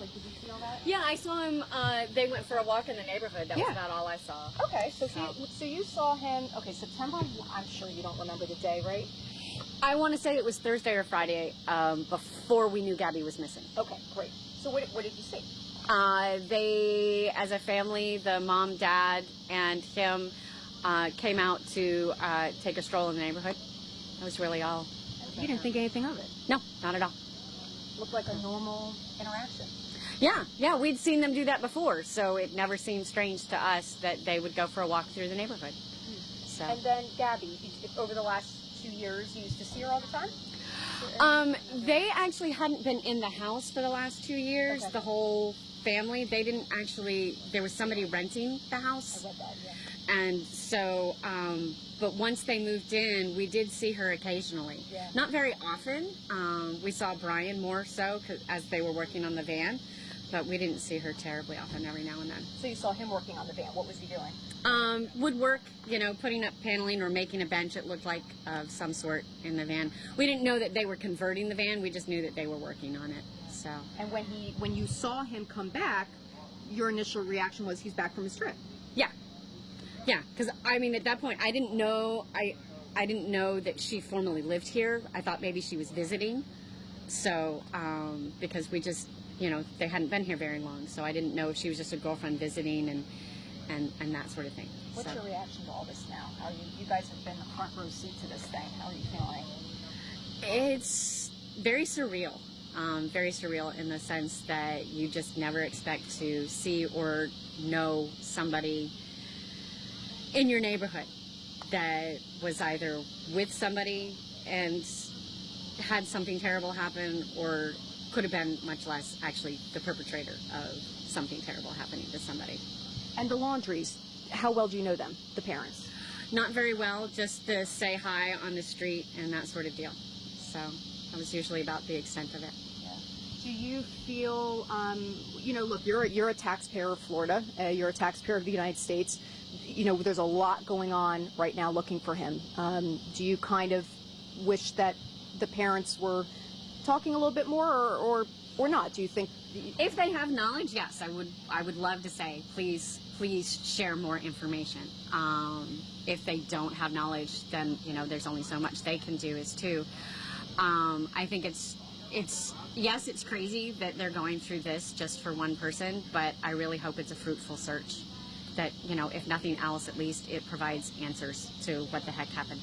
neighborhood. Did you see all that? Yeah, I saw him. They went for a walk in the neighborhood. That was about all I saw. Okay, so you saw him. Okay, September. I'm sure you don't remember the day, right? I want to say it was Thursday or Friday before we knew Gabby was missing. Okay, great. So what did you see? They, as a family, the mom, dad, and him came out to take a stroll in the neighborhood. That was really all. You didn't think anything of it? No, not at all. Looked like a normal interaction. Yeah, we'd seen them do that before, so it never seemed strange to us that they would go for a walk through the neighborhood. So. And then Gabby, over the last 2 years, you used to see her all the time? They actually hadn't been in the house for the last 2 years, the whole family. They didn't actually, there was somebody renting the house. I read that, yeah. And so, but once they moved in, we did see her occasionally. Yeah. Not very often. We saw Brian more so as they were working on the van, but we didn't see her terribly often, every now and then. So you saw him working on the van. What was he doing? Woodwork, putting up paneling or making a bench, it looked like, of some sort in the van. We didn't know that they were converting the van. We just knew that they were working on it. So. And when you saw him come back, your initial reaction was he's back from his trip? Yeah, because at that point, I didn't know that she formally lived here. I thought maybe she was visiting. So, because we just, they hadn't been here very long, so I didn't know if she was just a girlfriend visiting and that sort of thing. What's your reaction to all this now? How you guys have been the front row seat to this thing. How are you feeling? It's very surreal. Very surreal in the sense that you just never expect to see or know somebody in your neighborhood that was either with somebody and had something terrible happen, or could have been, much less actually the perpetrator of something terrible happening to somebody. And the Laundries, how well do you know them, the parents? Not very well, just to say hi on the street and that sort of deal. So that was usually about the extent of it. Do you feel, look, you're a taxpayer of Florida, you're a taxpayer of the United States. There's a lot going on right now looking for him. Do you kind of wish that the parents were talking a little bit more, or not? Do you think? If they have knowledge, yes, I would love to say, please share more information. If they don't have knowledge, then there's only so much they can do I think yes, it's crazy that they're going through this just for one person, but I really hope it's a fruitful search. That, if nothing else, at least it provides answers to what the heck happened.